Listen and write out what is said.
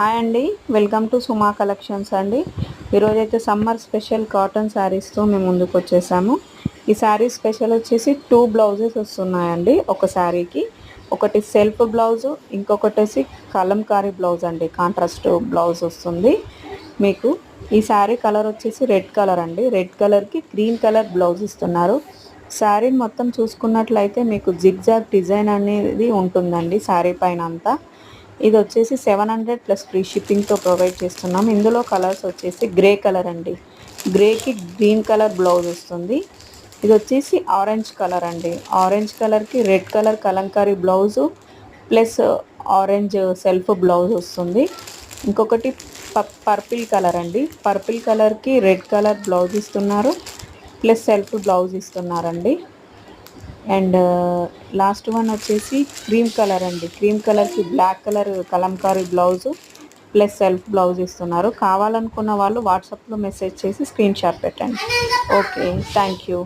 Hi అండి, welcome to Suma collections అండి. ఈరోజైతే సమ్మర్ స్పెషల్ కాటన్ శారీస్తో మేము ముందుకు వచ్చేసాము. ఈ శారీ స్పెషల్ వచ్చేసి 2 బ్లౌజెస్ వస్తున్నాయండి. ఒక శారీకి ఒకటి సెల్ఫ్ బ్లౌజు, ఇంకొకటి కలంకారీ బ్లౌజ్ అండి. కాంట్రాస్ట్ బ్లౌజ్ వస్తుంది మీకు. ఈ శారీ కలర్ వచ్చేసి రెడ్ కలర్ అండి. రెడ్ కలర్కి గ్రీన్ కలర్ బ్లౌజ్ ఇస్తున్నారు. శారీ మొత్తం చూసుకున్నట్లయితే మీకు జిగ్జాగ్ డిజైన్ అనేది ఉంటుందండి శారీ పైన అంతా. ఇది వచ్చేసి 700 ప్లస్ ఫ్రీ షిప్పింగ్తో ప్రొవైడ్ చేస్తున్నాం. ఇందులో కలర్స్ వచ్చేసి గ్రే కలర్ అండి. గ్రేకి గ్రీన్ కలర్ బ్లౌజ్ వస్తుంది. ఇది వచ్చేసి ఆరెంజ్ కలర్ అండి. ఆరెంజ్ కలర్కి red colour Kalamkari blouse plus orange self blouse వస్తుంది. ఇంకొకటి పర్పిల్ కలర్ అండి. పర్పిల్ కలర్కి రెడ్ కలర్ బ్లౌజ్ ఇస్తున్నారు ప్లస్ సెల్ఫ్ బ్లౌజ్ ఇస్తున్నారండి. అండ్ లాస్ట్ వన్ వచ్చేసి క్రీమ్ కలర్ అండి. క్రీమ్ కలర్కి black colour Kalamkari blouse plus self blouse ఇస్తున్నారు. కావాలనుకున్న వాళ్ళు వాట్సాప్లో మెసేజ్ చేసి స్క్రీన్ షాట్ పెట్టండి. Okay, thank you.